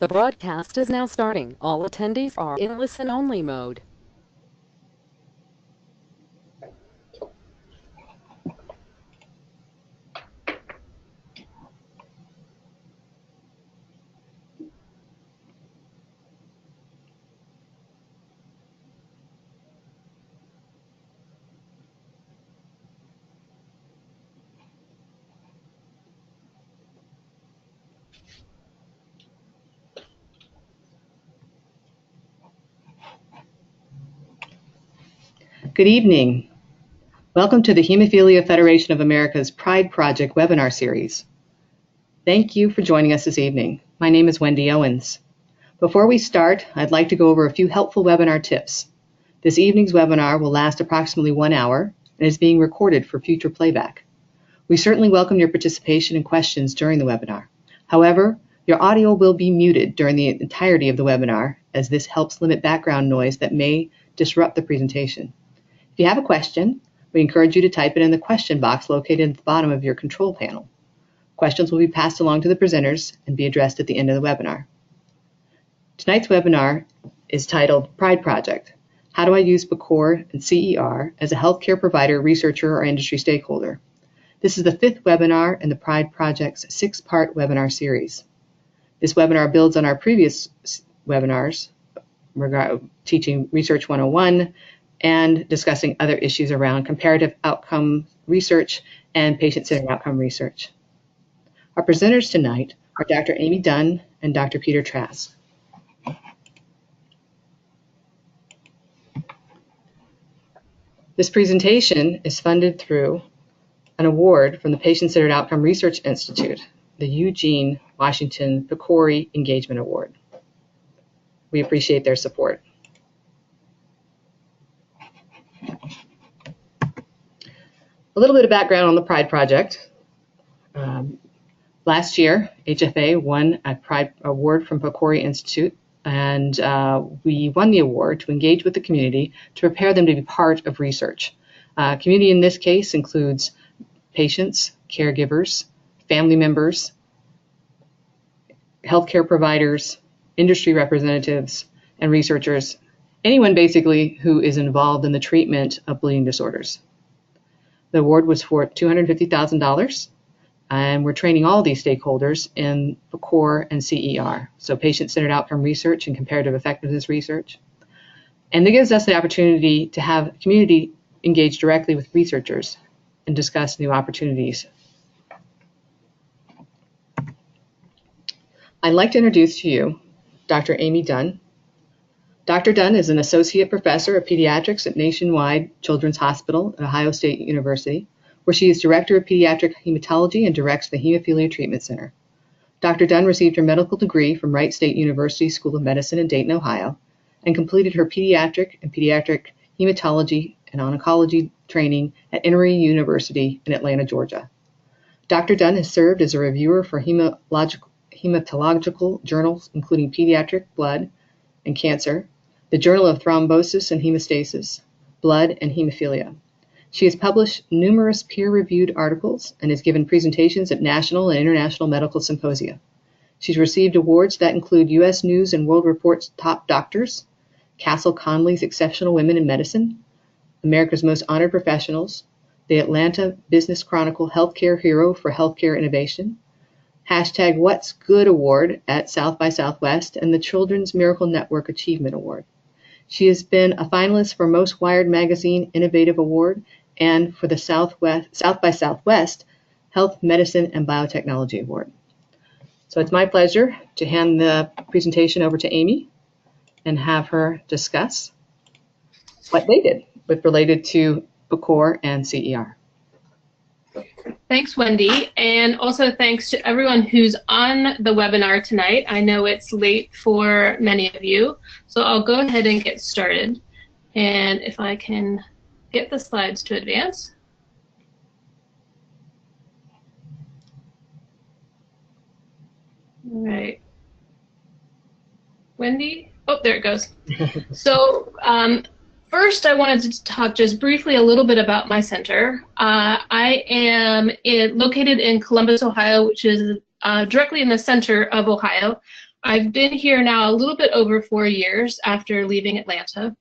The broadcast is now starting. All attendees are in listen-only mode. Good evening. Welcome to the Hemophilia Federation of America's Pride Project webinar series. Thank you for joining us this evening. My name is Wendy Owens. Before we start, I'd like to go over a few helpful webinar tips. This evening's webinar will last approximately 1 hour and is being recorded for future playback. We certainly welcome your participation and questions during the webinar. However, your audio will be muted during the entirety of the webinar, as this helps limit background noise that may disrupt the presentation. If you have a question, we encourage you to type it in the question box located at the bottom of your control panel. Questions will be passed along to the presenters and be addressed at the end of the webinar. Tonight's webinar is titled Pride Project: How do I use PCOR and CER as a healthcare provider, researcher, or industry stakeholder? This is the 5th webinar in the Pride Project's 6-part webinar series. This webinar builds on our previous webinars teaching Research 101 and discussing other issues around comparative outcome research and patient-centered outcome research. Our presenters tonight are Dr. Amy Dunn and Dr. Peter Trask. This presentation is funded through an award from the Patient-Centered Outcome Research Institute, the Eugene Washington PCOR Engagement Award. We appreciate their support. A little bit of background on the Pride Project. Last year, HFA won a Pride Award from PCOR Institute, and we won the award to engage with the community to prepare them to be part of research. Community in this case includes patients, caregivers, family members, healthcare providers, industry representatives, and researchers, anyone basically who is involved in the treatment of bleeding disorders. The award was for $250,000, and we're training all these stakeholders in PCOR and CER, so patient-centered outcome research and comparative effectiveness research. And it gives us the opportunity to have community engage directly with researchers and discuss new opportunities. I'd like to introduce to you Dr. Amy Dunn. Dr. Dunn is an associate professor of pediatrics at Nationwide Children's Hospital at Ohio State University, where she is director of pediatric hematology and directs the Hemophilia Treatment Center. Dr. Dunn received her medical degree from Wright State University School of Medicine in Dayton, Ohio, and completed her pediatric hematology and oncology training at Emory University in Atlanta, Georgia. Dr. Dunn has served as a reviewer for hematological journals, including Pediatric Blood and Cancer, the Journal of Thrombosis and Hemostasis, Blood, and Hemophilia. She has published numerous peer-reviewed articles and has given presentations at national and international medical symposia. She's received awards that include U.S. News and World Report's Top Doctors, Castle Conley's Exceptional Women in Medicine, America's Most Honored Professionals, the Atlanta Business Chronicle Healthcare Hero for Healthcare Innovation, # What's Good Award at South by Southwest, and the Children's Miracle Network Achievement Award. She has been a finalist for Most Wired Magazine Innovative Award and for the South by Southwest Health, Medicine, and Biotechnology Award. So it's my pleasure to hand the presentation over to Amy and have her discuss what they did related to PCOR and CER. Thanks, Wendy, and also thanks to everyone who's on the webinar tonight. I know it's late for many of you, so I'll go ahead and get started. And if I can get the slides to advance. All right. Wendy? Oh, there it goes. So, first, I wanted to talk just briefly a little bit about my center. I am located in Columbus, Ohio, which is directly in the center of Ohio. I've been here now a little bit over 4 years after leaving Atlanta,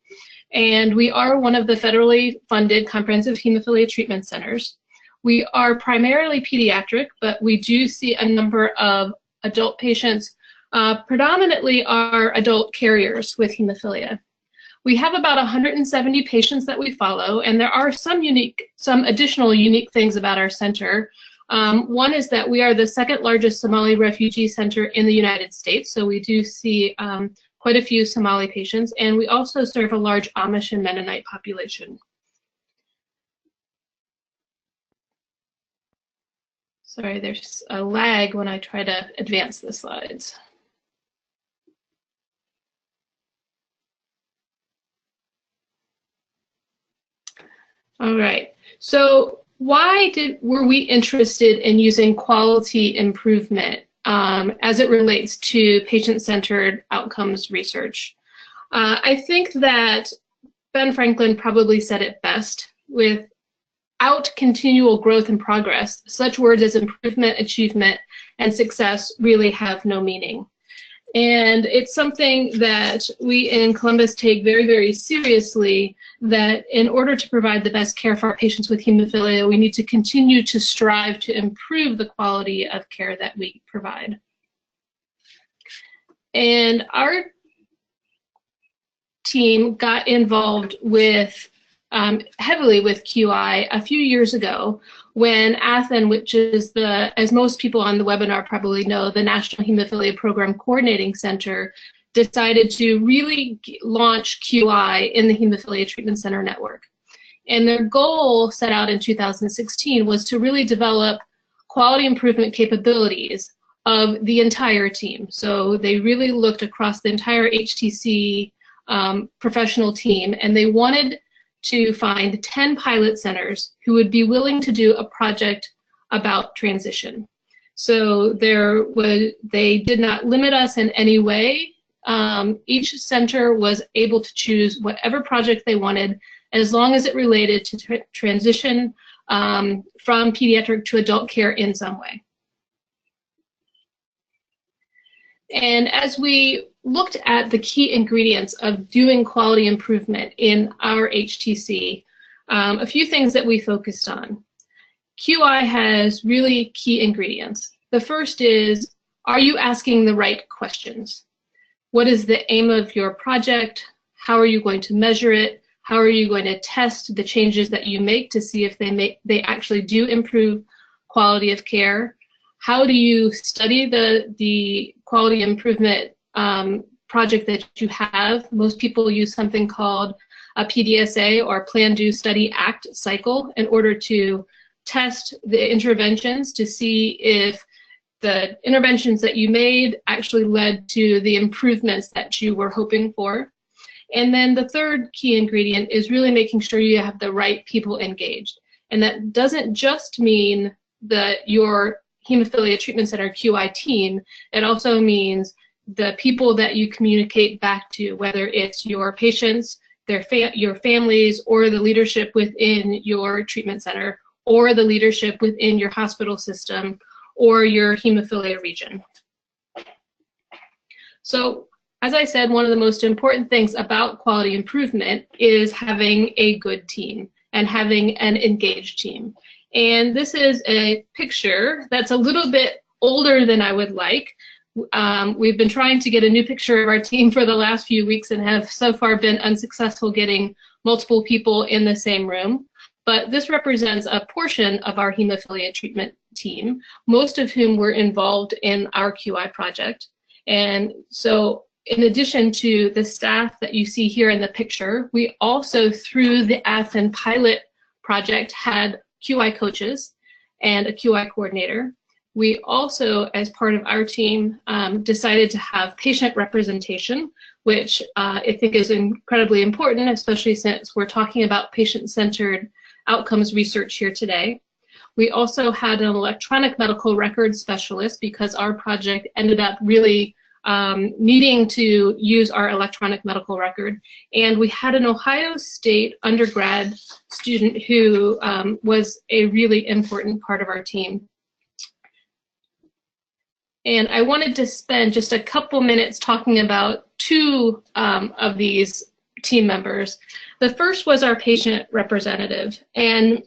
and we are one of the federally funded comprehensive hemophilia treatment centers. We are primarily pediatric, but we do see a number of adult patients, predominantly are adult carriers with hemophilia. We have about 170 patients that we follow, and there are some additional unique things about our center. One is that we are the second largest Somali refugee center in the United States, so we do see quite a few Somali patients, and we also serve a large Amish and Mennonite population. Sorry, there's a lag when I try to advance the slides. All right, so why were we interested in using quality improvement as it relates to patient-centered outcomes research? I think that Ben Franklin probably said it best: without continual growth and progress, such words as improvement, achievement, and success really have no meaning. And it's something that we in Columbus take very, very seriously, that in order to provide the best care for our patients with hemophilia, we need to continue to strive to improve the quality of care that we provide. And our team got involved with heavily with QI a few years ago when ATHN, which is as most people on the webinar probably know, the National Hemophilia Program Coordinating Center, decided to really launch QI in the Hemophilia Treatment Center network. And their goal set out in 2016 was to really develop quality improvement capabilities of the entire team. So they really looked across the entire HTC professional team, and they wanted to find 10 pilot centers who would be willing to do a project about transition. So they did not limit us in any way. Each center was able to choose whatever project they wanted, as long as it related to transition from pediatric to adult care in some way. And as we looked at the key ingredients of doing quality improvement in our HTC, a few things that we focused on. QI has really key ingredients. The first is, are you asking the right questions? What is the aim of your project? How are you going to measure it? How are you going to test the changes that you make to see if they actually do improve quality of care? How do you study the quality improvement project that you have? Most people use something called a PDSA, or Plan, Do, Study, Act cycle, in order to test the interventions to see if the interventions that you made actually led to the improvements that you were hoping for. And then the third key ingredient is really making sure you have the right people engaged. And that doesn't just mean that your Hemophilia Treatment Center QI team, it also means the people that you communicate back to, whether it's your patients, your families, or the leadership within your treatment center, or the leadership within your hospital system, or your hemophilia region. So, as I said, one of the most important things about quality improvement is having a good team and having an engaged team. And this is a picture that's a little bit older than I would like. We've been trying to get a new picture of our team for the last few weeks and have so far been unsuccessful getting multiple people in the same room. But this represents a portion of our hemophilia treatment team, most of whom were involved in our QI project. And so in addition to the staff that you see here in the picture, we also, through the ATHN pilot project, had QI coaches and a QI coordinator. We also, as part of our team, decided to have patient representation, which I think is incredibly important, especially since we're talking about patient-centered outcomes research here today. We also had an electronic medical record specialist, because our project ended up really needing to use our electronic medical record. And we had an Ohio State undergrad student who was a really important part of our team. And I wanted to spend just a couple minutes talking about two of these team members. The first was our patient representative. And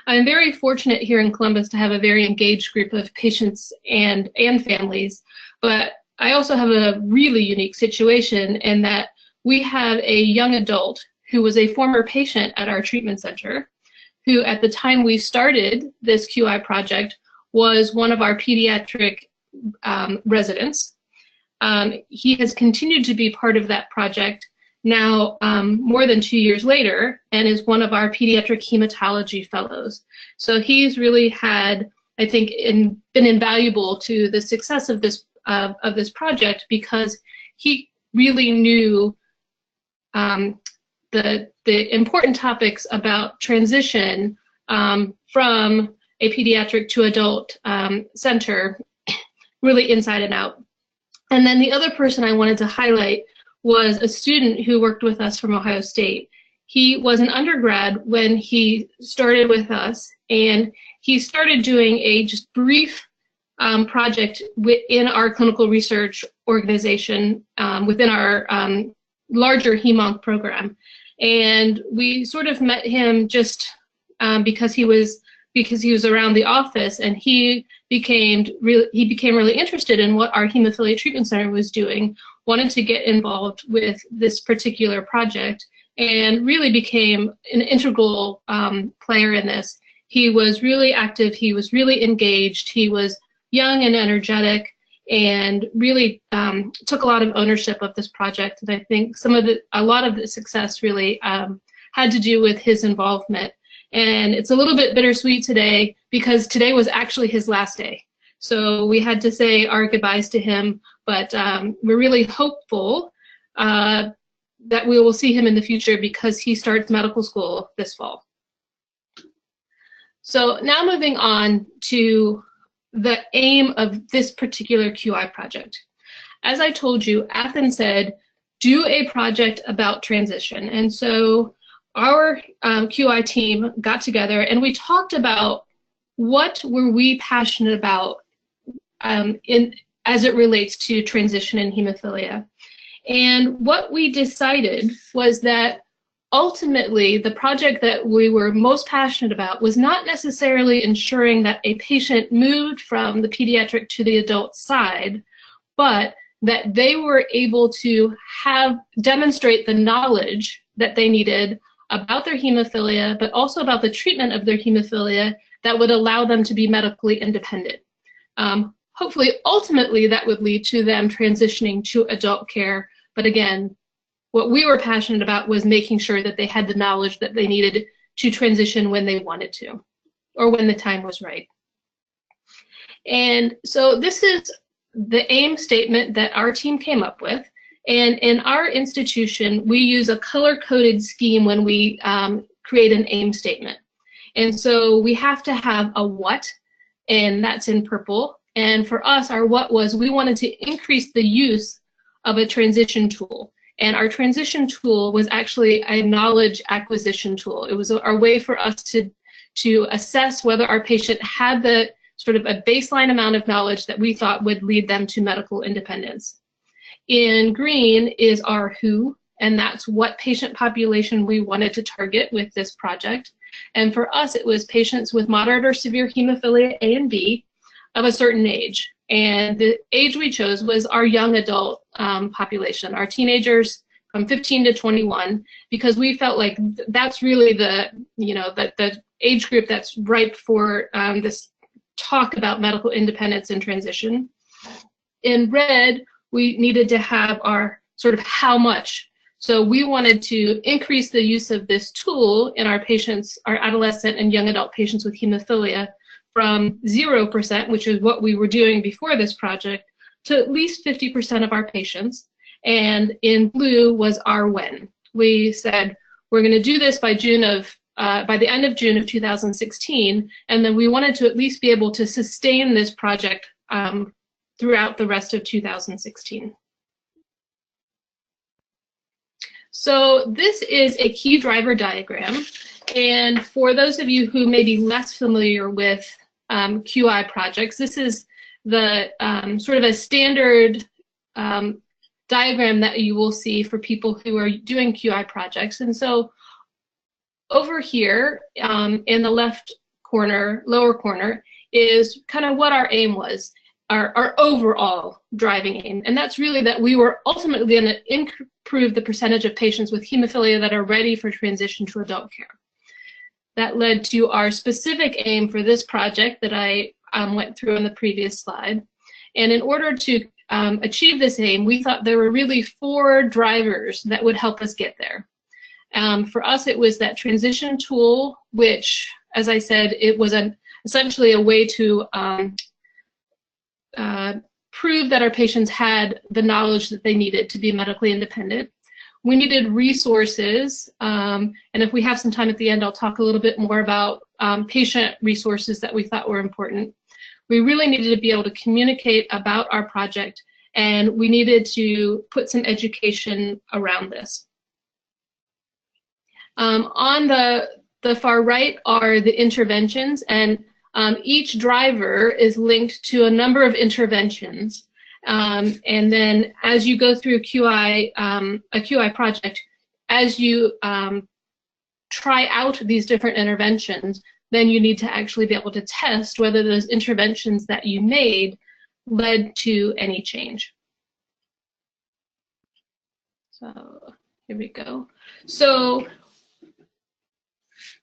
I'm very fortunate here in Columbus to have a very engaged group of patients and families. But I also have a really unique situation in that we have a young adult who was a former patient at our treatment center, who at the time we started this QI project was one of our pediatric residents. He has continued to be part of that project now more than 2 years later and is one of our pediatric hematology fellows. So he's really had, I think, been invaluable to the success of this project because he really knew the important topics about transition from a pediatric to adult center really inside and out. And then the other person I wanted to highlight was a student who worked with us from Ohio State. He was an undergrad when he started with us, and he started doing a just brief project within our clinical research organization within our larger HEMONC program. And we sort of met him just because he was around the office, and he became really interested in what our Hemophilia Treatment Center was doing, wanted to get involved with this particular project, and really became an integral player in this. He was really active, he was really engaged, he was young and energetic, and really took a lot of ownership of this project. And I think a lot of the success really had to do with his involvement. And it's a little bit bittersweet today because today was actually his last day. So we had to say our goodbyes to him, but we're really hopeful that we will see him in the future because he starts medical school this fall. So now moving on to the aim of this particular QI project. As I told you, Athens said, do a project about transition. And so our QI team got together and we talked about what were we passionate about as it relates to transition in hemophilia. And what we decided was that ultimately the project that we were most passionate about was not necessarily ensuring that a patient moved from the pediatric to the adult side, but that they were able to demonstrate the knowledge that they needed about their hemophilia, but also about the treatment of their hemophilia that would allow them to be medically independent. Hopefully, ultimately, that would lead to them transitioning to adult care. But again, what we were passionate about was making sure that they had the knowledge that they needed to transition when they wanted to, or when the time was right. And so this is the aim statement that our team came up with. And in our institution, we use a color-coded scheme when we create an aim statement. And so we have to have a what, and that's in purple. And for us, our what was we wanted to increase the use of a transition tool. And our transition tool was actually a knowledge acquisition tool. It was our way for us to assess whether our patient had the sort of a baseline amount of knowledge that we thought would lead them to medical independence. In green is our who, and that's what patient population we wanted to target with this project. And for us, it was patients with moderate or severe hemophilia A and B of a certain age. And the age we chose was our young adult population, our teenagers from 15 to 21, because we felt like that's really the age group that's ripe for this talk about medical independence and transition. In red, we needed to have our sort of how much. So we wanted to increase the use of this tool in our patients, our adolescent and young adult patients with hemophilia, from 0%, which is what we were doing before this project, to at least 50% of our patients. And in blue was our when. We said we're going to do this by the end of June of 2016, and then we wanted to at least be able to sustain this project throughout the rest of 2016. So this is a key driver diagram, and for those of you who may be less familiar with QI projects, this is the sort of a standard diagram that you will see for people who are doing QI projects. And so over here in the left corner, lower corner, is kind of what our aim was, our overall driving aim. And that's really that we were ultimately going to improve the percentage of patients with hemophilia that are ready for transition to adult care. That led to our specific aim for this project that I went through on the previous slide. And in order to achieve this aim, we thought there were really 4 drivers that would help us get there. For us, it was that transition tool, which, as I said, it was essentially a way to prove that our patients had the knowledge that they needed to be medically independent. We needed resources, and if we have some time at the end, I'll talk a little bit more about patient resources that we thought were important. We really needed to be able to communicate about our project, and we needed to put some education around this. On the far right are the interventions, and each driver is linked to a number of interventions. And then as you go through a QI project, as you try out these different interventions, then you need to actually be able to test whether those interventions that you made led to any change. So here we go. So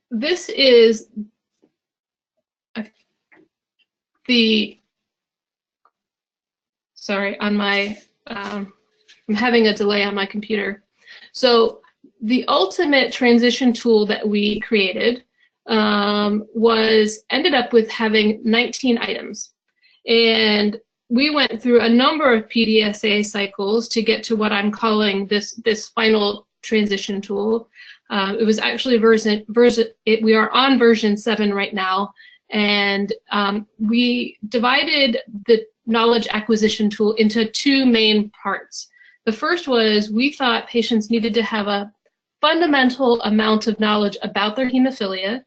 this is sorry, on my, I'm having a delay on my computer. So the ultimate transition tool that we created ended up with having 19 items. And we went through a number of PDSA cycles to get to what I'm calling this final transition tool. It was actually we are on version 7 right now, and we divided the knowledge acquisition tool into 2 main parts. The first was we thought patients needed to have a fundamental amount of knowledge about their hemophilia,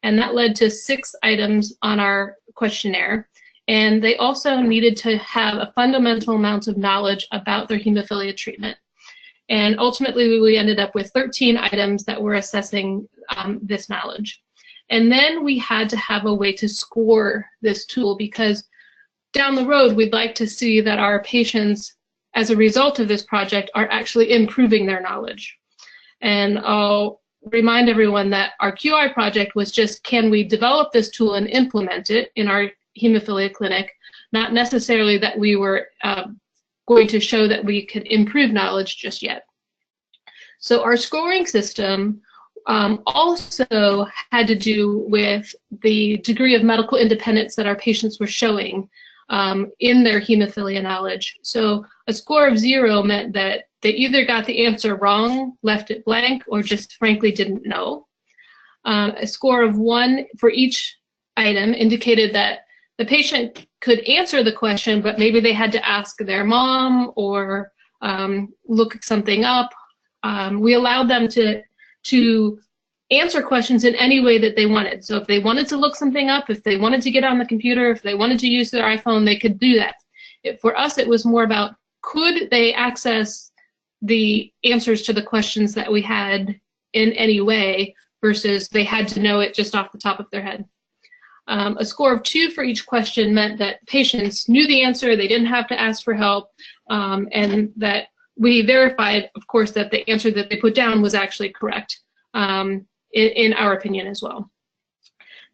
and that led to 6 items on our questionnaire. And they also needed to have a fundamental amount of knowledge about their hemophilia treatment. And ultimately, we ended up with 13 items that were assessing this knowledge. And then we had to have a way to score this tool, because down the road, we'd like to see that our patients, as a result of this project, are actually improving their knowledge. And I'll remind everyone that our QI project was just, can we develop this tool and implement it in our hemophilia clinic, not necessarily that we were going to show that we could improve knowledge just yet. So our scoring system also had to do with the degree of medical independence that our patients were showing in their hemophilia knowledge. So a score of 0 meant that they either got the answer wrong, left it blank, or just frankly didn't know. A score of 1 for each item indicated that the patient could answer the question, but maybe they had to ask their mom or look something up. We allowed them to answer questions in any way that they wanted. So if they wanted to look something up, if they wanted to get on the computer, if they wanted to use their iPhone, they could do that. For us, it was more about, could they access the answers to the questions that we had in any way, versus they had to know it just off the top of their head. A score of 2 for each question meant that patients knew the answer, they didn't have to ask for help, and that we verified, of course, that the answer that they put down was actually correct, in our opinion as well.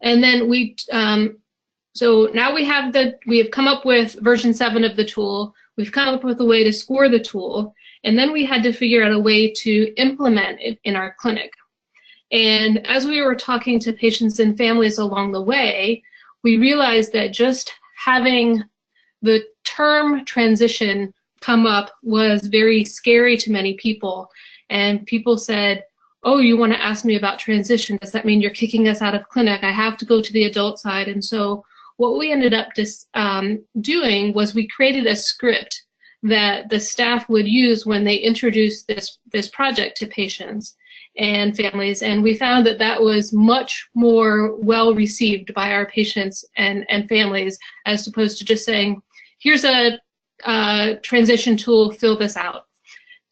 And then so now we have come up with version 7 of the tool, we've come up with a way to score the tool, and then we had to figure out a way to implement it in our clinic. And as we were talking to patients and families along the way, we realized that just having the term transition come up was very scary to many people. And people said, oh, you want to ask me about transition? Does that mean you're kicking us out of clinic? I have to go to the adult side. And so what we ended up doing was we created a script that the staff would use when they introduced this project to patients and families, and we found that that was much more well received by our patients and families, as opposed to just saying, here's a transition tool, fill this out.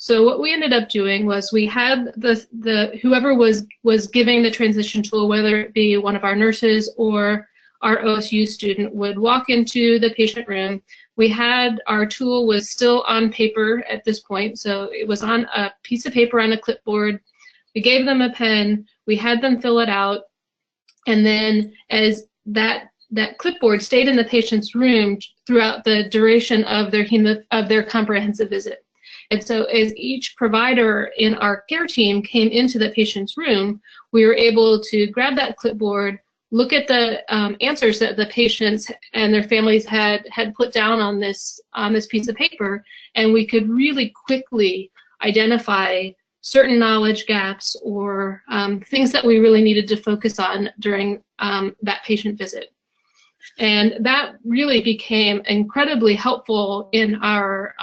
So what we ended up doing was we had whoever was giving the transition tool, whether it be one of our nurses or our OSU student, would walk into the patient room. We had our tool was still on paper at this point, so it was on a piece of paper on a clipboard. We gave them a pen, we had them fill it out, and then as that clipboard stayed in the patient's room throughout the duration of their comprehensive visit. And so as each provider in our care team came into the patient's room, we were able to grab that clipboard, look at the answers that the patients and their families had put down on this piece of paper, and we could really quickly identify certain knowledge gaps or things that we really needed to focus on during that patient visit. And that really became incredibly helpful in our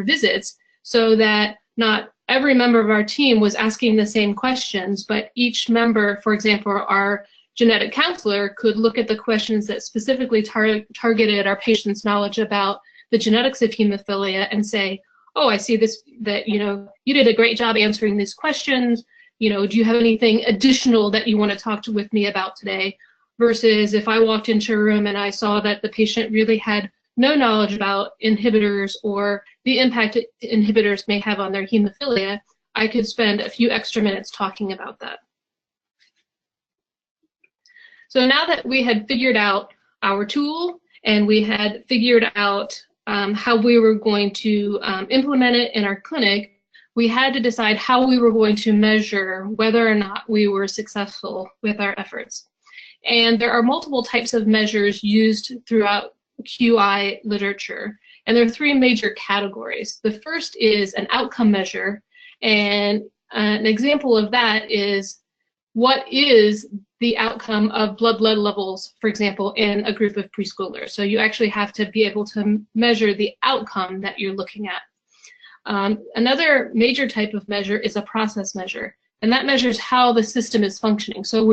visits, so that not every member of our team was asking the same questions, but each member, for example, our genetic counselor, could look at the questions that specifically targeted our patient's knowledge about the genetics of hemophilia and say, oh, I see this, that, you did a great job answering these questions. Do you have anything additional that you want to talk with me about today? Versus if I walked into a room and I saw that the patient really had no knowledge about inhibitors or the impact inhibitors may have on their hemophilia, I could spend a few extra minutes talking about that. So now that we had figured out our tool and we had figured out how we were going to implement it in our clinic, we had to decide how we were going to measure whether or not we were successful with our efforts. And there are multiple types of measures used throughout QI literature, and there are three major categories. The first is an outcome measure, and an example of that is what is the outcome of blood lead levels, for example, in a group of preschoolers. So you actually have to be able to measure the outcome that you're looking at. Another major type of measure is a process measure, and that measures how the system is functioning. So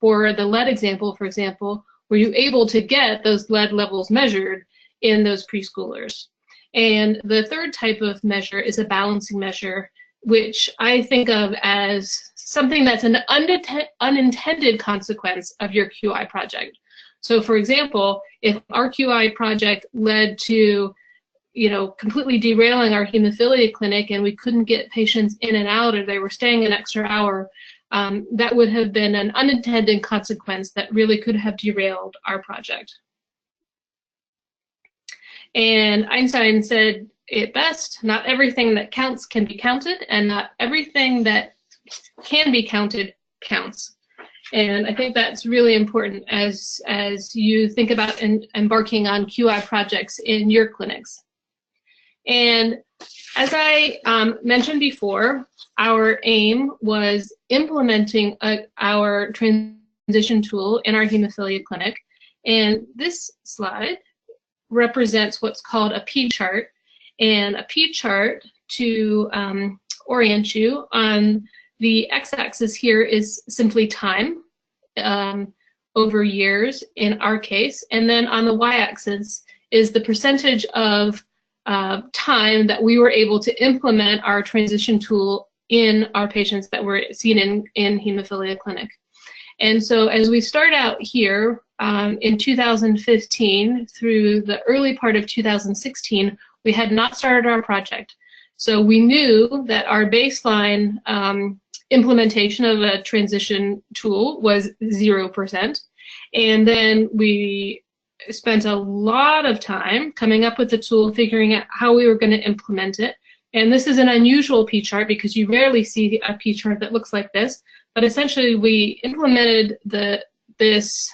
for the lead example, for example, were you able to get those lead levels measured in those preschoolers? And the third type of measure is a balancing measure, which I think of as something that's an unintended consequence of your QI project. So for example, if our QI project led to completely derailing our hemophilia clinic and we couldn't get patients in and out, or they were staying an extra hour, that would have been an unintended consequence that really could have derailed our project. And Einstein said it best, not everything that counts can be counted, and not everything that can be counted counts. And I think that's really important as you think about embarking on QI projects in your clinics. And as I mentioned before, our aim was implementing our transition tool in our hemophilia clinic. And this slide represents what's called a P chart. And a P chart, to orient you, on the x-axis here is simply time over years in our case. And then on the y-axis is the percentage of time that we were able to implement our transition tool in our patients that were seen in hemophilia clinic. And so as we start out here in 2015 through the early part of 2016, we had not started our project. So we knew that our baseline implementation of a transition tool was 0%. And then we spent a lot of time coming up with the tool, figuring out how we were going to implement it. And this is an unusual P chart because you rarely see a P chart that looks like this. But essentially, we implemented this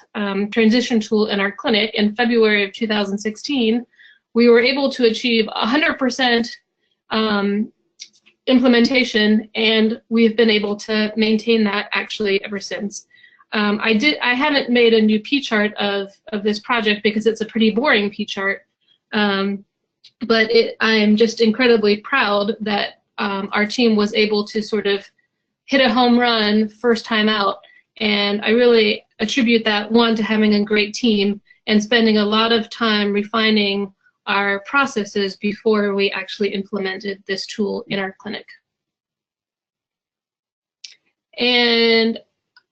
transition tool in our clinic in February of 2016. We were able to achieve 100% implementation, and we've been able to maintain that actually ever since. I haven't made a new P chart of this project because it's a pretty boring P chart, but I'm just incredibly proud that our team was able to sort of hit a home run first time out, and I really attribute that, one, to having a great team, and spending a lot of time refining our processes before we actually implemented this tool in our clinic. And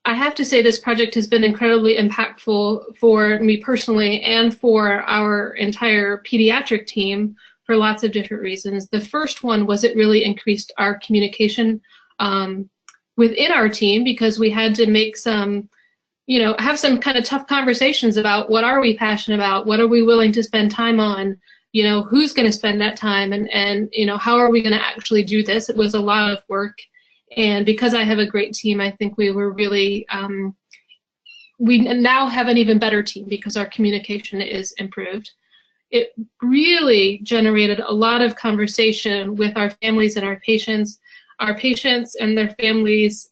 I have to say this project has been incredibly impactful for me personally and for our entire pediatric team for lots of different reasons. The first one was it really increased our communication within our team, because we had to make some, have some kind of tough conversations about what are we passionate about, what are we willing to spend time on, who's going to spend that time, and how are we going to actually do this. It was a lot of work. And because I have a great team, I think we were really, we now have an even better team because our communication is improved. It really generated a lot of conversation with our families and our patients and their families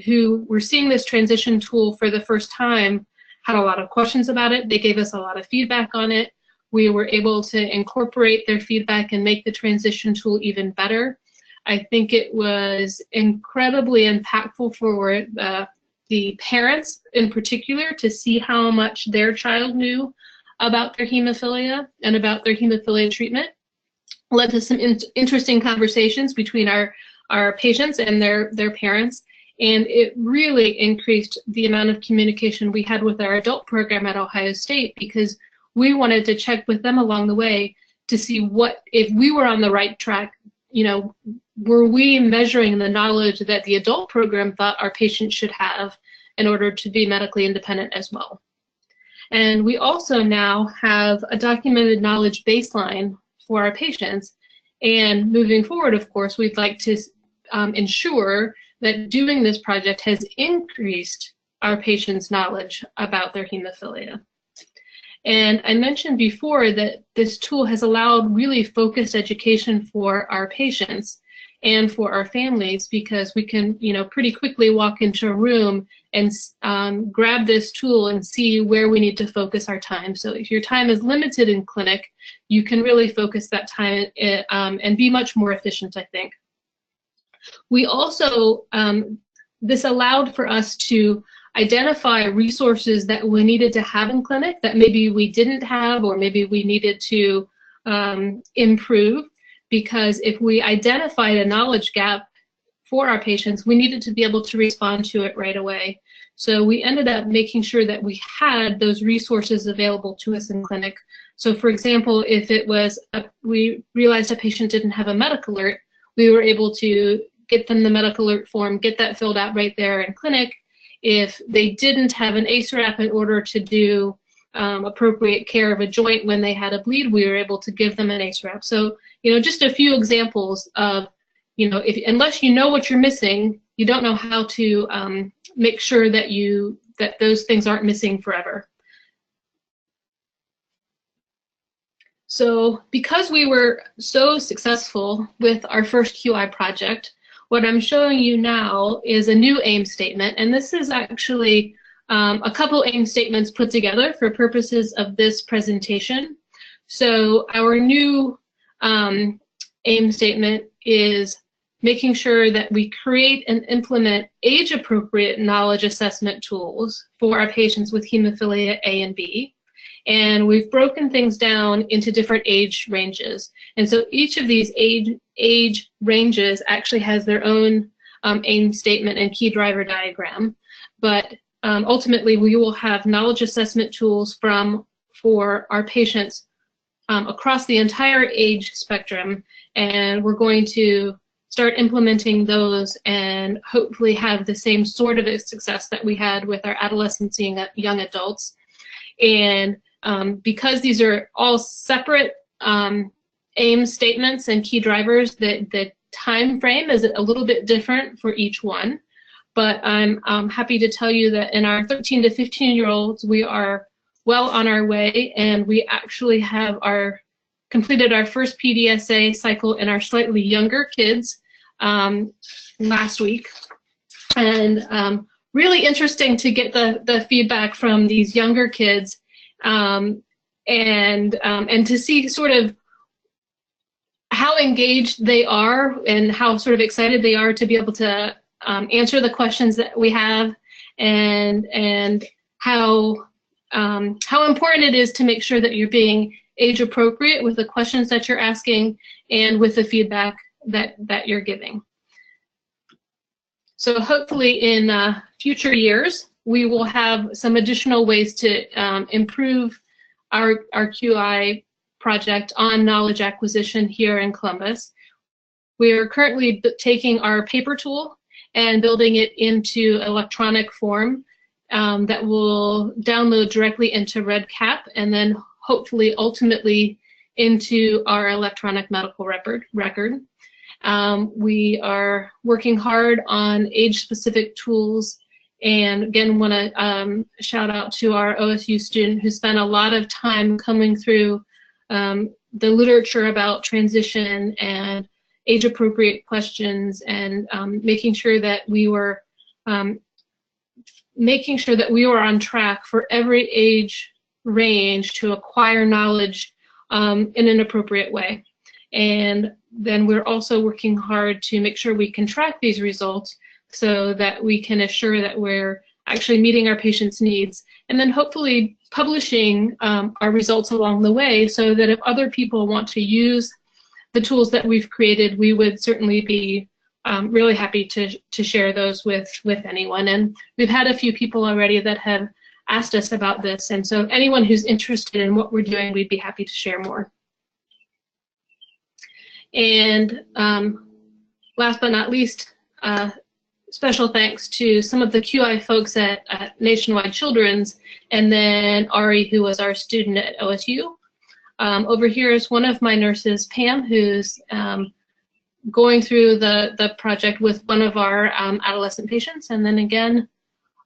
who were seeing this transition tool for the first time had a lot of questions about it. They gave us a lot of feedback on it. We were able to incorporate their feedback and make the transition tool even better. I think it was incredibly impactful for the parents in particular to see how much their child knew about their hemophilia and about their hemophilia treatment. Led to some interesting conversations between our patients and their parents, and it really increased the amount of communication we had with our adult program at Ohio State, because we wanted to check with them along the way to see if we were on the right track. Were we measuring the knowledge that the adult program thought our patients should have in order to be medically independent as well? And we also now have a documented knowledge baseline for our patients. And moving forward, of course, we'd like to ensure that doing this project has increased our patients' knowledge about their hemophilia. And I mentioned before that this tool has allowed really focused education for our patients and for our families, because we can, pretty quickly walk into a room and grab this tool and see where we need to focus our time. So if your time is limited in clinic, you can really focus that time and be much more efficient, I think. We also, this allowed for us to identify resources that we needed to have in clinic that maybe we didn't have, or maybe we needed to improve, because if we identified a knowledge gap for our patients, we needed to be able to respond to it right away. So we ended up making sure that we had those resources available to us in clinic. So for example, if it was, we realized a patient didn't have a medical alert, we were able to get them the medical alert form, get that filled out right there in clinic. If they didn't have an ACER app in order to do appropriate care of a joint when they had a bleed, we were able to give them an ACER app. So, just a few examples of, unless you know what you're missing, you don't know how to make sure that those things aren't missing forever. So because we were so successful with our first QI project, what I'm showing you now is a new aim statement, and this is actually a couple aim statements put together for purposes of this presentation. So our new aim statement is making sure that we create and implement age-appropriate knowledge assessment tools for our patients with hemophilia A and B. And we've broken things down into different age ranges. And so each of these age ranges actually has their own aim statement and key driver diagram. But ultimately, we will have knowledge assessment tools for our patients across the entire age spectrum. And we're going to start implementing those and hopefully have the same sort of a success that we had with our adolescents and young adults. And because these are all separate aim statements and key drivers, the time frame is a little bit different for each one. But I'm happy to tell you that in our 13 to 15-year-olds, we are well on our way, and we actually have completed our first PDSA cycle in our slightly younger kids last week. And really interesting to get the feedback from these younger kids and to see sort of how engaged they are and how sort of excited they are to be able to answer the questions that we have, and how how important it is to make sure that you're being age appropriate with the questions that you're asking and with the feedback that you're giving. So hopefully in future years, we will have some additional ways to improve our QI project on knowledge acquisition here in Columbus. We are currently taking our paper tool and building it into electronic form that will download directly into REDCap and then hopefully ultimately into our electronic medical record. We are working hard on age-specific tools, and again want to shout out to our OSU student who spent a lot of time coming through the literature about transition and age-appropriate questions, and making sure that we were on track for every age range to acquire knowledge in an appropriate way. And then we're also working hard to make sure we can track these results so that we can assure that we're actually meeting our patients' needs, and then hopefully publishing our results along the way so that if other people want to use the tools that we've created, we would certainly be really happy to share those with anyone. And we've had a few people already that have asked us about this, and so anyone who's interested in what we're doing, we'd be happy to share more. And last but not least, special thanks to some of the QI folks at Nationwide Children's, and then Ari, who was our student at OSU. Over here is one of my nurses, Pam, who's going through the project with one of our adolescent patients. And then again,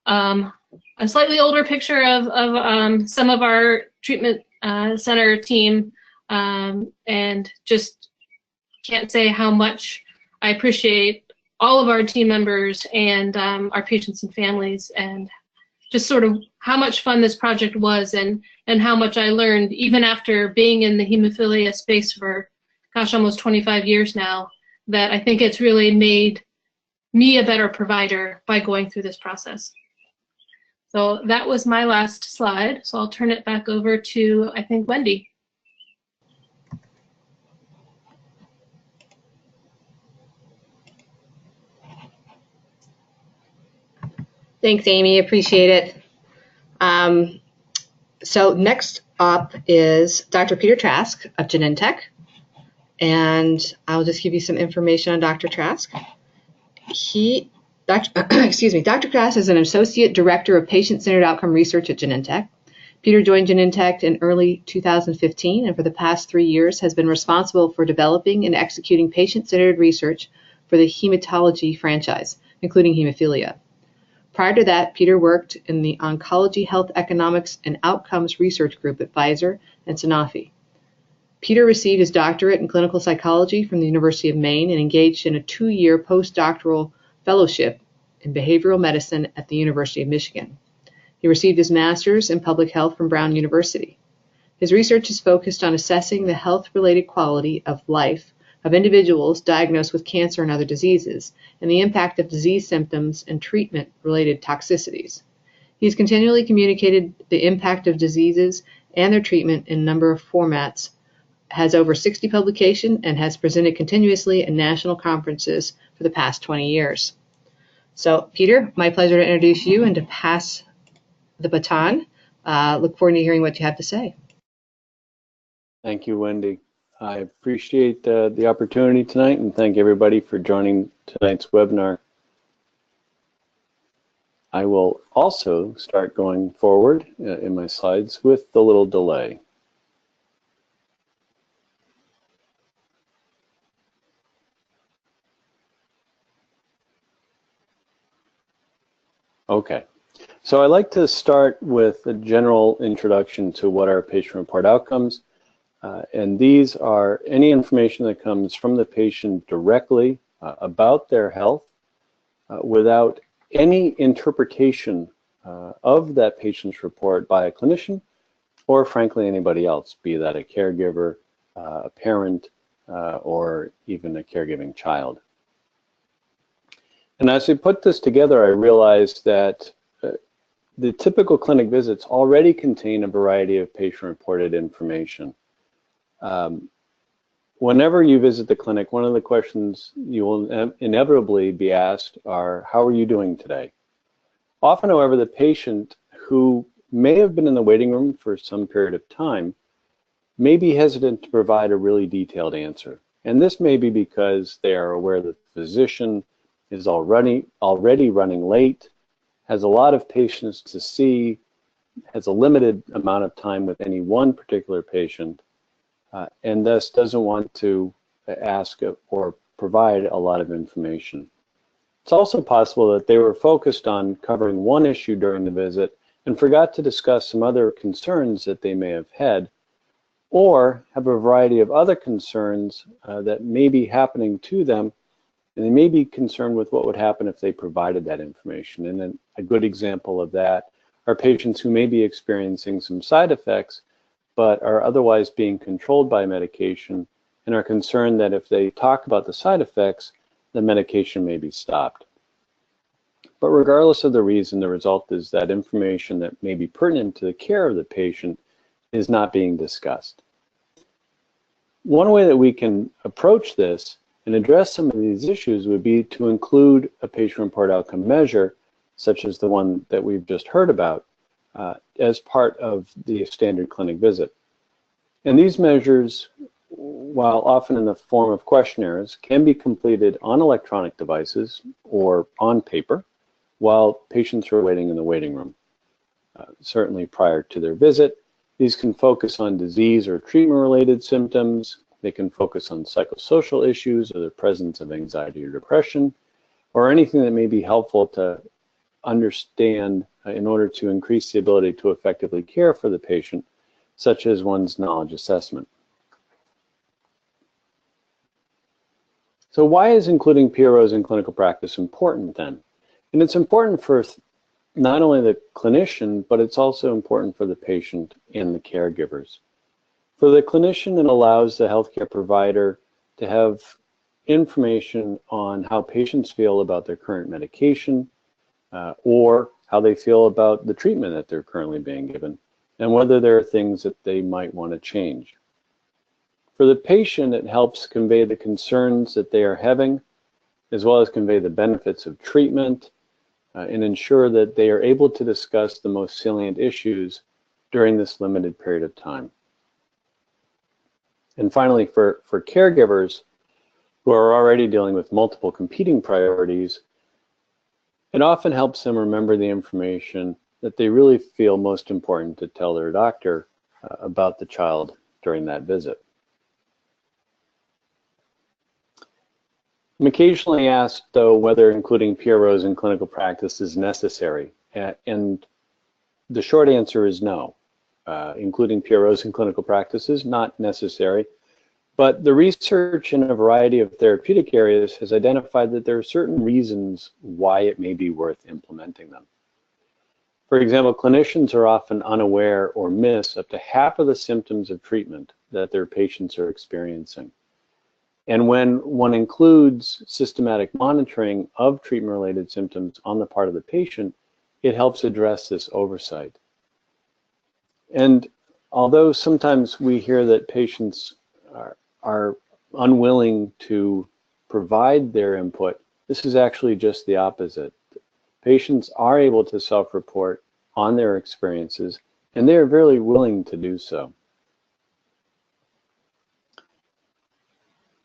a slightly older picture of some of our treatment center team, and just can't say how much I appreciate all of our team members and our patients and families, and just sort of how much fun this project was, and how much I learned even after being in the hemophilia space for, gosh, almost 25 years now, that I think it's really made me a better provider by going through this process. So that was my last slide. So I'll turn it back over to, I think, Wendy. Thanks, Amy. Appreciate it. So next up is Dr. Peter Trask of Genentech, and I'll just give you some information on Dr. Trask. Dr. Trask is an Associate Director of Patient-Centered Outcome Research at Genentech. Peter joined Genentech in early 2015, and for the past 3 years has been responsible for developing and executing patient-centered research for the hematology franchise, including hemophilia. Prior to that, Peter worked in the Oncology Health Economics and Outcomes Research Group at Pfizer and Sanofi. Peter received his doctorate in clinical psychology from the University of Maine and engaged in a 2-year postdoctoral fellowship in behavioral medicine at the University of Michigan. He received his master's in public health from Brown University. His research is focused on assessing the health-related quality of life of individuals diagnosed with cancer and other diseases, and the impact of disease symptoms and treatment-related toxicities. He's continually communicated the impact of diseases and their treatment in a number of formats, has over 60 publications, and has presented continuously in national conferences for the past 20 years. So, Peter, my pleasure to introduce you and to pass the baton. Look forward to hearing what you have to say. Thank you, Wendy. I appreciate the opportunity tonight, and thank everybody for joining tonight's webinar. I will also start going forward in my slides with the little delay. Okay, so I like to start with a general introduction to what are patient-reported outcomes. And these are any information that comes from the patient directly about their health without any interpretation of that patient's report by a clinician or, frankly, anybody else, be that a caregiver, a parent, or even a caregiving child. And as we put this together, I realized that the typical clinic visits already contain a variety of patient-reported information. Whenever you visit the clinic, one of the questions you will inevitably be asked are, how are you doing today? Often, however, the patient who may have been in the waiting room for some period of time may be hesitant to provide a really detailed answer. And this may be because they are aware that the physician is already running late, has a lot of patients to see, has a limited amount of time with any one particular patient, and thus doesn't want to ask or provide a lot of information. It's also possible that they were focused on covering one issue during the visit and forgot to discuss some other concerns that they may have had, or have a variety of other concerns that may be happening to them, and they may be concerned with what would happen if they provided that information. And then a good example of that are patients who may be experiencing some side effects, but are otherwise being controlled by medication and are concerned that if they talk about the side effects, the medication may be stopped. But regardless of the reason, the result is that information that may be pertinent to the care of the patient is not being discussed. One way that we can approach this and address some of these issues would be to include a patient-reported outcome measure, such as the one that we've just heard about, as part of the standard clinic visit. And these measures, while often in the form of questionnaires, can be completed on electronic devices or on paper while patients are waiting in the waiting room. Certainly prior to their visit, these can focus on disease or treatment-related symptoms. They can focus on psychosocial issues or the presence of anxiety or depression, or anything that may be helpful to understand in order to increase the ability to effectively care for the patient, such as one's knowledge assessment. So why is including PROs in clinical practice important then? And it's important for not only the clinician, but it's also important for the patient and the caregivers. For the clinician, it allows the healthcare provider to have information on how patients feel about their current medication, or how they feel about the treatment that they're currently being given, and whether there are things that they might want to change. For the patient, it helps convey the concerns that they are having, as well as convey the benefits of treatment, and ensure that they are able to discuss the most salient issues during this limited period of time. And finally, for caregivers who are already dealing with multiple competing priorities, it often helps them remember the information that they really feel most important to tell their doctor about the child during that visit. I'm occasionally asked, though, whether including PROs in clinical practice is necessary, and the short answer is no. Including PROs in clinical practice is not necessary, but the research in a variety of therapeutic areas has identified that there are certain reasons why it may be worth implementing them. For example, clinicians are often unaware or miss up to half of the symptoms of treatment that their patients are experiencing. And when one includes systematic monitoring of treatment-related symptoms on the part of the patient, it helps address this oversight. And although sometimes we hear that patients are unwilling to provide their input, this is actually just the opposite. Patients are able to self-report on their experiences, and they are very willing to do so.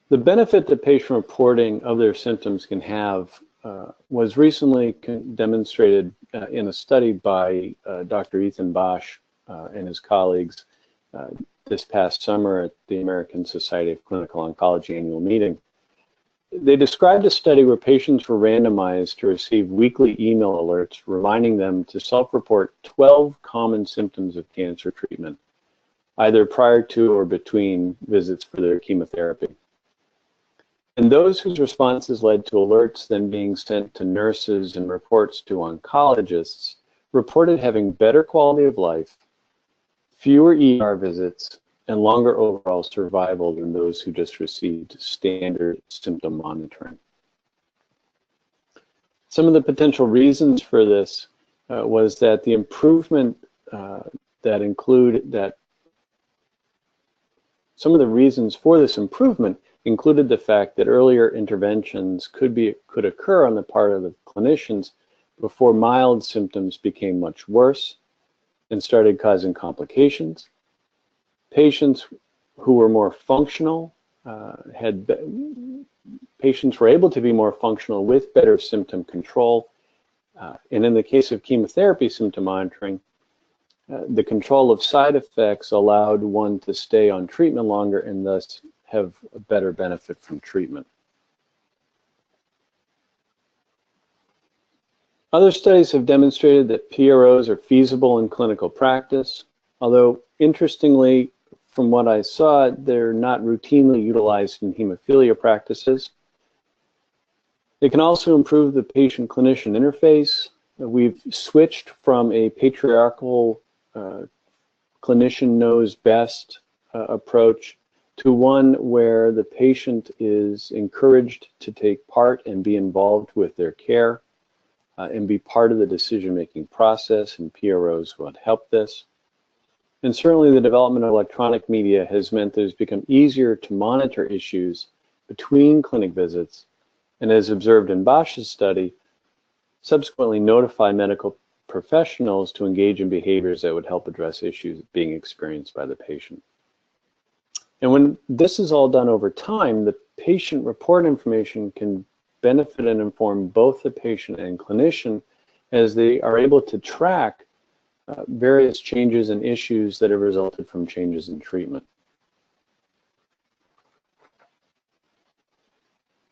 The benefit that patient reporting of their symptoms can have was recently demonstrated in a study by Dr. Ethan Bosch and his colleagues this past summer at the American Society of Clinical Oncology annual meeting. They described a study where patients were randomized to receive weekly email alerts reminding them to self-report 12 common symptoms of cancer treatment, either prior to or between visits for their chemotherapy. And those whose responses led to alerts then being sent to nurses and reports to oncologists reported having better quality of life, fewer ER visits, and longer overall survival than those who just received standard symptom monitoring. Some of the potential reasons for this was that the improvement that some of the reasons for this improvement included the fact that earlier interventions could occur on the part of the clinicians before mild symptoms became much worse and started causing complications. Patients who were more functional patients were able to be more functional with better symptom control. And in the case of chemotherapy symptom monitoring, the control of side effects allowed one to stay on treatment longer and thus have a better benefit from treatment. Other studies have demonstrated that PROs are feasible in clinical practice, although interestingly, from what I saw, they're not routinely utilized in hemophilia practices. They can also improve the patient-clinician interface. We've switched from a patriarchal clinician knows best approach to one where the patient is encouraged to take part and be involved with their care and be part of the decision-making process, and PROs will help this. And certainly the development of electronic media has meant that it's become easier to monitor issues between clinic visits, and as observed in Bosch's study, subsequently notify medical professionals to engage in behaviors that would help address issues being experienced by the patient. And when this is all done over time, the patient report information can benefit and inform both the patient and clinician as they are able to track various changes and issues that have resulted from changes in treatment.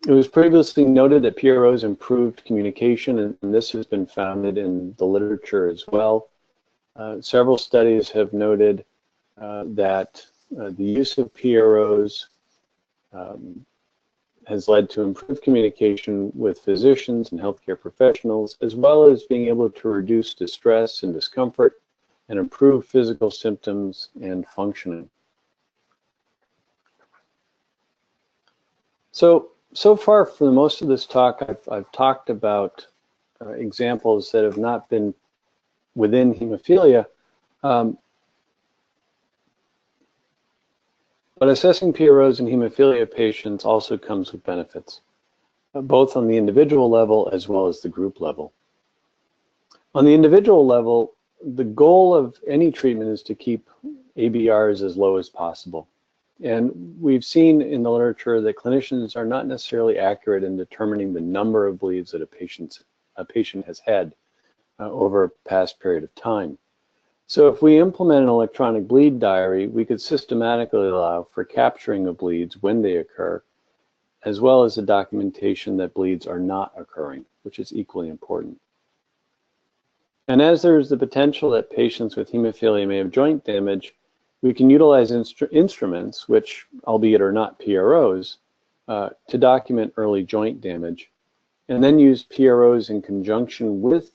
It was previously noted that PROs improved communication, and this has been founded in the literature as well. Several studies have noted that the use of PROs has led to improved communication with physicians and healthcare professionals, as well as being able to reduce distress and discomfort and improve physical symptoms and functioning. So far for most of this talk, I've talked about examples that have not been within hemophilia, but assessing PROs in hemophilia patients also comes with benefits, both on the individual level as well as the group level. On the individual level, the goal of any treatment is to keep ABRs as low as possible. And we've seen in the literature that clinicians are not necessarily accurate in determining the number of bleeds that a patient has had over a past period of time. So if we implement an electronic bleed diary, we could systematically allow for capturing of bleeds when they occur, as well as the documentation that bleeds are not occurring, which is equally important. And as there's the potential that patients with hemophilia may have joint damage, we can utilize instruments, which, albeit are not PROs, to document early joint damage, and then use PROs in conjunction with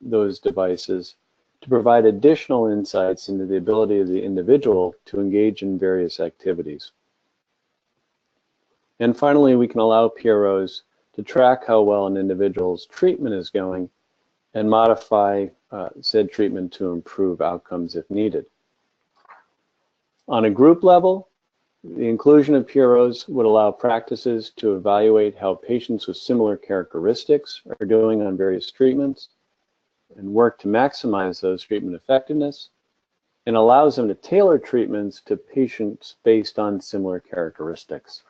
those devices to provide additional insights into the ability of the individual to engage in various activities. And finally, we can allow PROs to track how well an individual's treatment is going and modify said treatment to improve outcomes if needed. On a group level, the inclusion of PROs would allow practices to evaluate how patients with similar characteristics are doing on various treatments and work to maximize those treatment effectiveness, and allows them to tailor treatments to patients based on similar characteristics.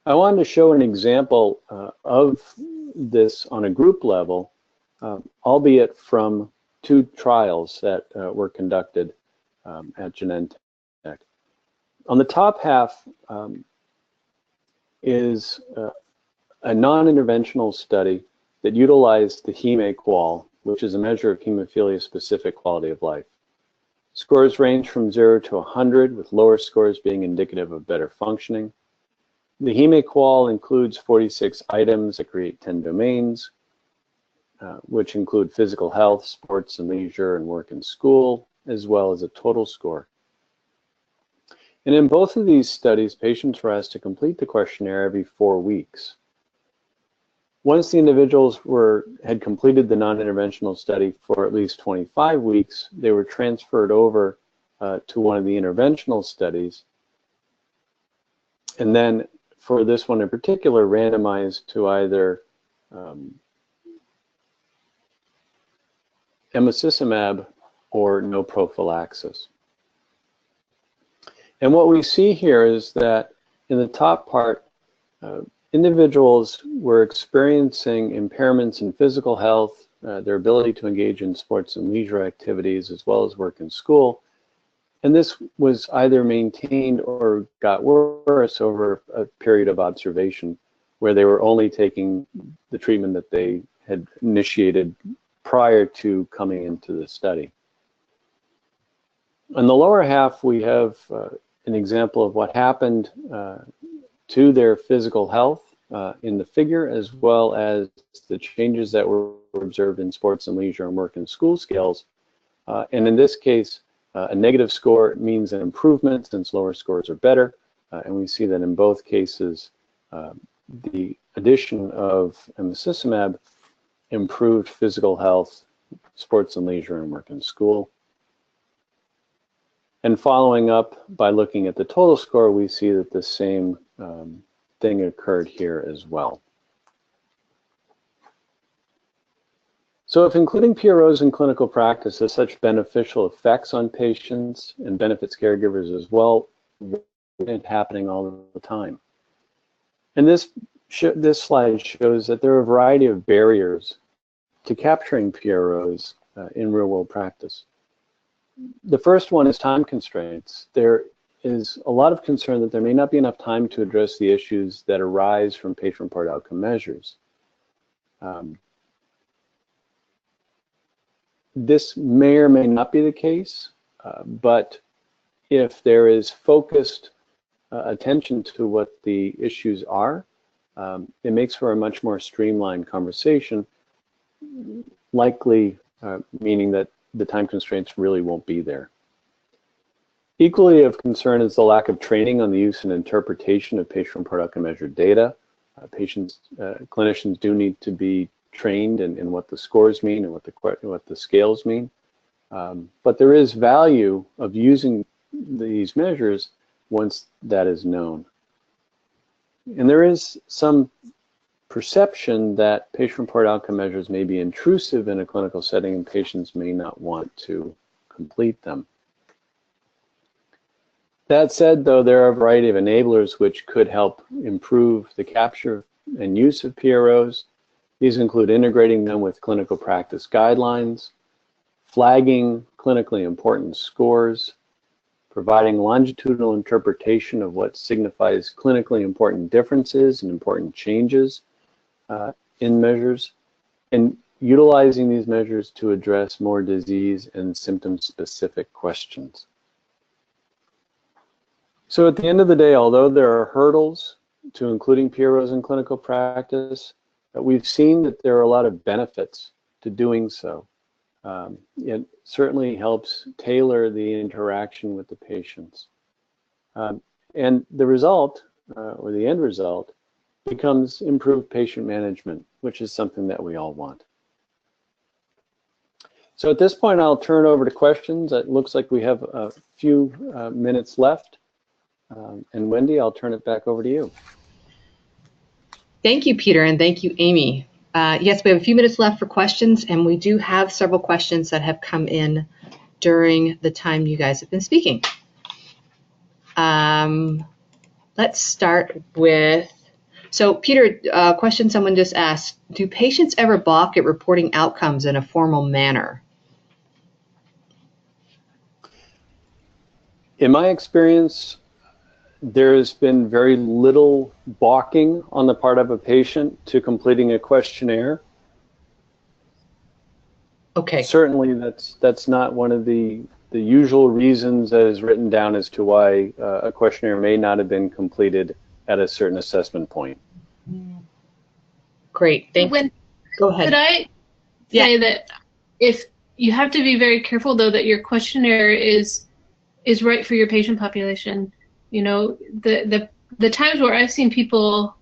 I wanted to show an example of this on a group level, albeit from 2 trials that were conducted at Genentech. On the top half is a non-interventional study that utilized the Hem-A-QoL, which is a measure of hemophilia-specific quality of life. Scores range from 0 to 100, with lower scores being indicative of better functioning. The Hem-A-QoL includes 46 items that create 10 domains, which include physical health, sports and leisure, and work and school, as well as a total score. And in both of these studies, patients were asked to complete the questionnaire every 4 weeks. Once the individuals had completed the non-interventional study for at least 25 weeks, they were transferred over to one of the interventional studies, and then for this one in particular, randomized to either emicizumab or no prophylaxis. And what we see here is that in the top part, individuals were experiencing impairments in physical health, their ability to engage in sports and leisure activities, as well as work and school. And this was either maintained or got worse over a period of observation, where they were only taking the treatment that they had initiated prior to coming into the study. On the lower half, we have an example of what happened to their physical health in the figure, as well as the changes that were observed in sports and leisure and work and school scales. And in this case, a negative score means an improvement, since lower scores are better. And we see that in both cases, the addition of emicizumab improved physical health, sports and leisure, and work and school. And following up by looking at the total score, we see that the same thing occurred here as well. So if including PROs in clinical practice has such beneficial effects on patients and benefits caregivers as well, it's happening all the time. And this slide shows that there are a variety of barriers to capturing PROs in real-world practice. The first one is time constraints. There is a lot of concern that there may not be enough time to address the issues that arise from patient-reported outcome measures. This may or may not be the case, but if there is focused attention to what the issues are, it makes for a much more streamlined conversation, likely meaning that the time constraints really won't be there. Equally of concern is the lack of training on the use and interpretation of patient-reported outcome measured data. Clinicians do need to be trained in what the scores mean and what the scales mean. But there is value of using these measures once that is known. And there is some perception that patient-reported outcome measures may be intrusive in a clinical setting and patients may not want to complete them. That said, though, there are a variety of enablers which could help improve the capture and use of PROs. These include integrating them with clinical practice guidelines, flagging clinically important scores, providing longitudinal interpretation of what signifies clinically important differences and important changes in measures, and utilizing these measures to address more disease and symptom-specific questions. So at the end of the day, although there are hurdles to including PROs in clinical practice, we've seen that there are a lot of benefits to doing so. It certainly helps tailor the interaction with the patients. And the result, or the end result, becomes improved patient management, which is something that we all want. So at this point, I'll turn over to questions. It looks like we have a few minutes left. And Wendy, I'll turn it back over to you. Thank you, Peter, and thank you, Amy. Yes, we have a few minutes left for questions, and we do have several questions that have come in during the time you guys have been speaking. Let's start with, so Peter, a question someone just asked, do patients ever balk at reporting outcomes in a formal manner? In my experience, there's been very little balking on the part of a patient to completing a questionnaire. Okay. Certainly, that's not one of the usual reasons that is written down as to why a questionnaire may not have been completed at a certain assessment point. Great, thank you. Go ahead. Could I say that if you have to be very careful, though, that your questionnaire is right for your patient population. You know, the times where I've seen people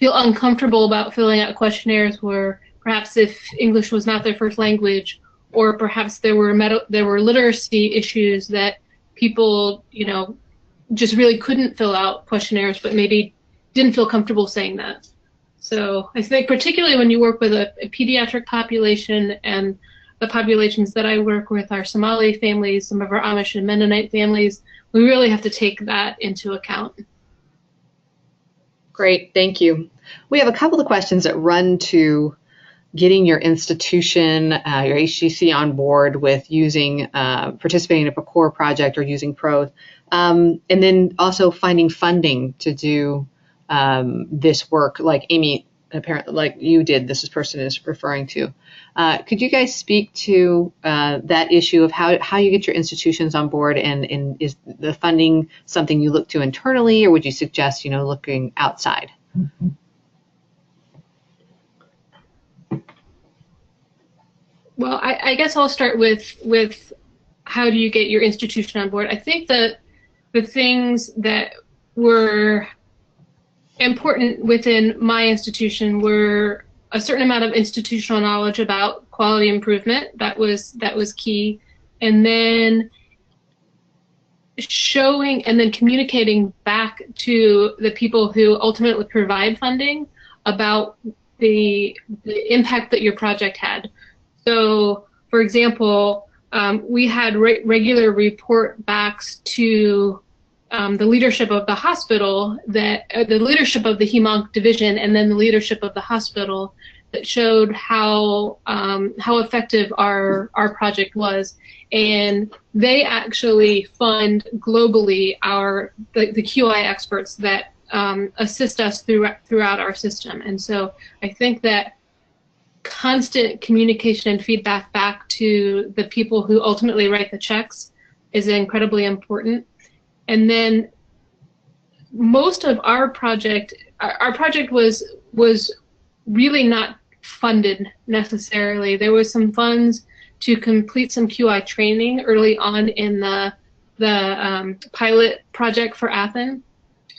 feel uncomfortable about filling out questionnaires were perhaps if English was not their first language, or perhaps there were literacy issues that people, just really couldn't fill out questionnaires, but maybe didn't feel comfortable saying that. So I think particularly when you work with a pediatric population, and the populations that I work with are Somali families, some of our Amish and Mennonite families, we really have to take that into account. Great, thank you. We have a couple of questions that run to getting your institution, your HTC on board with using, participating in a PCOR project or using PROS, and then also finding funding to do this work, like Amy, apparently, like you did, this person is referring to. Could you guys speak to that issue of how you get your institutions on board, and is the funding something you look to internally, or would you suggest, looking outside? Well, I guess I'll start with how do you get your institution on board. I think that the things that were important within my institution were a certain amount of institutional knowledge about quality improvement. That was key. And then showing and then communicating back to the people who ultimately provide funding about the impact that your project had. So, for example, we had regular report backs to the leadership of the hospital, that the leadership of the Hem/Onc division, and then the leadership of the hospital, that showed how effective our project was. And they actually fund globally the QI experts that assist us throughout our system. And so I think that constant communication and feedback back to the people who ultimately write the checks is incredibly important. And then most of our project was really not funded necessarily. There was some funds to complete some QI training early on in the pilot project for Athens,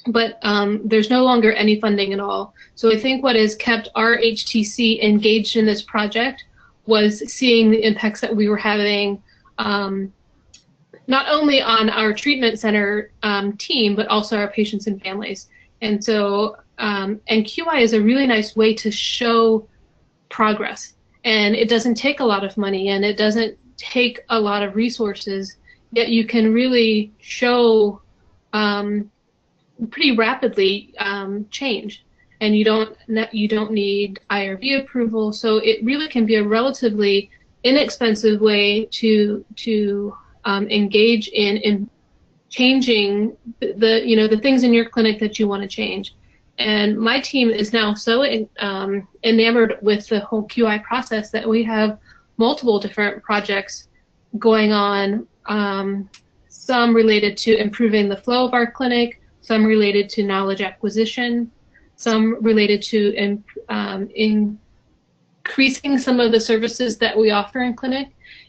but there's no longer any funding at all. So I think what has kept our HTC engaged in this project was seeing the impacts that we were having, not only on our treatment center team, but also our patients and families. And so, and QI is a really nice way to show progress. And it doesn't take a lot of money, and it doesn't take a lot of resources, yet you can really show pretty rapidly change. And you don't need IRB approval, so it really can be a relatively inexpensive way to engage in changing the things in your clinic that you want to change. And my team is now so enamored with the whole QI process that we have multiple different projects going on, some related to improving the flow of our clinic, some related to knowledge acquisition, some related to increasing some of the services that we offer in clinic.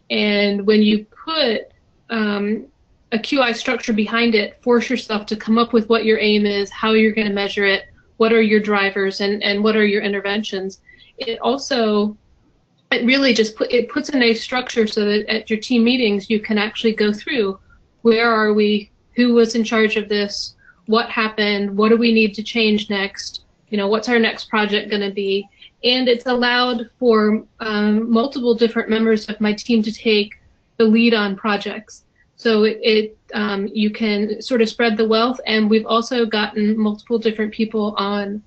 And when you put a QI structure behind it, force yourself to come up with what your aim is, how you're going to measure it, what are your drivers, and what are your interventions. It really just puts in a structure so that at your team meetings you can actually go through, where are we, who was in charge of this, what happened, what do we need to change next, what's our next project going to be. And it's allowed for multiple different members of my team to take the lead on projects. So you can sort of spread the wealth, and we've also gotten multiple different people on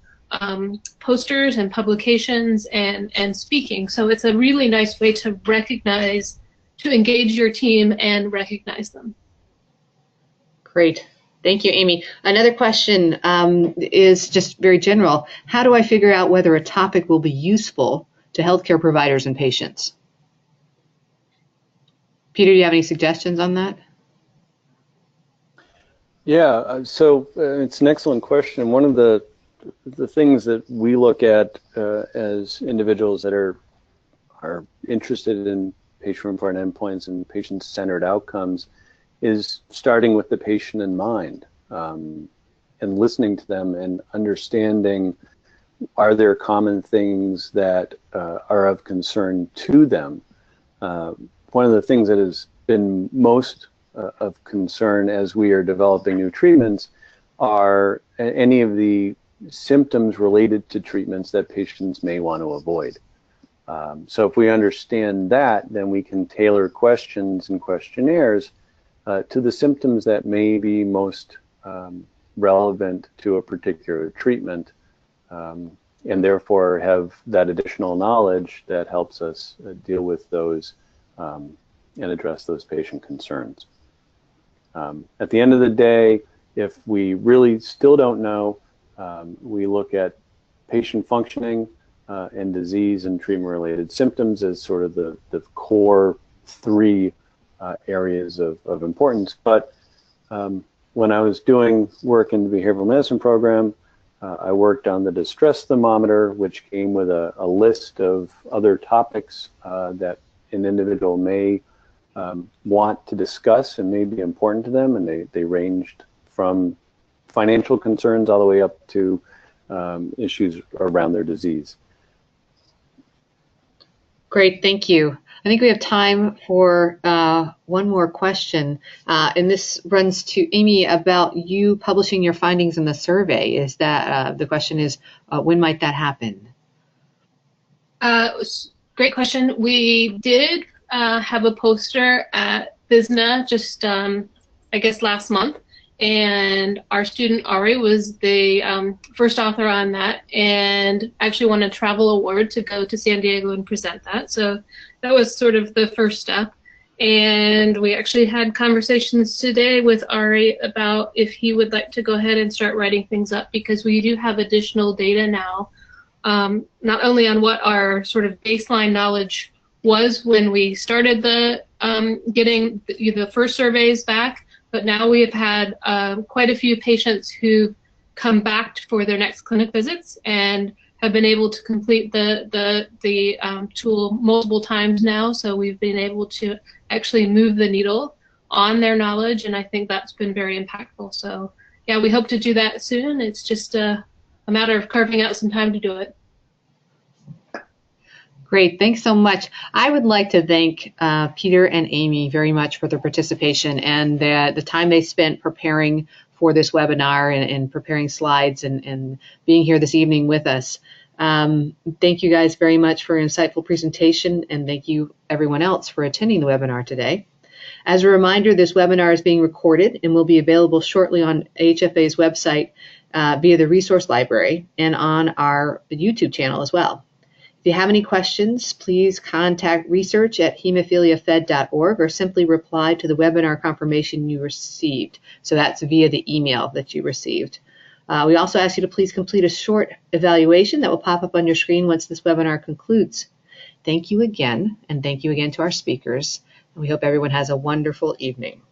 posters and publications and speaking. So it's a really nice way to engage your team and recognize them. Great. Thank you, Amy. Another question is just very general. How do I figure out whether a topic will be useful to healthcare providers and patients? Peter, do you have any suggestions on that? Yeah, so it's an excellent question. One of the things that we look at as individuals that are interested in patient-reported endpoints and patient-centered outcomes is starting with the patient in mind, and listening to them and understanding are there common things that are of concern to them? One of the things that has been most of concern as we are developing new treatments are any of the symptoms related to treatments that patients may want to avoid. So if we understand that, then we can tailor questions and questionnaires to the symptoms that may be most relevant to a particular treatment, and therefore have that additional knowledge that helps us deal with those and address those patient concerns. At the end of the day, if we really still don't know, we look at patient functioning and disease and treatment-related symptoms as sort of the core three areas of importance. But when I was doing work in the behavioral medicine program, I worked on the distress thermometer, which came with a list of other topics that an individual may want to discuss and may be important to them, and they ranged from financial concerns all the way up to issues around their disease. Great, thank you. I think we have time for one more question, and this runs to Amy about you publishing your findings in the survey. Is that the question is, when might that happen? Great question. We did have a poster at BISNA just, I guess, last month, and our student Ari was the first author on that, and actually won a travel award to go to San Diego and present that. So that was sort of the first step. And we actually had conversations today with Ari about if he would like to go ahead and start writing things up, because we do have additional data now, not only on what our sort of baseline knowledge was when we started the getting the first surveys back, but now we have had quite a few patients who come back for their next clinic visits and have been able to complete the tool multiple times now. So we've been able to actually move the needle on their knowledge, and I think that's been very impactful. So yeah, we hope to do that soon. It's just a matter of carving out some time to do it. Great, thanks so much. I would like to thank Peter and Amy very much for their participation and the time they spent preparing for this webinar and preparing slides and being here this evening with us. Thank you guys very much for an insightful presentation, and thank you everyone else for attending the webinar today. As a reminder, this webinar is being recorded and will be available shortly on AHFA's website via the resource library and on our YouTube channel as well. If you have any questions, please contact research@hemophiliafed.org or simply reply to the webinar confirmation you received. So that's via the email that you received. We also ask you to please complete a short evaluation that will pop up on your screen once this webinar concludes. Thank you again, and thank you again to our speakers. And we hope everyone has a wonderful evening.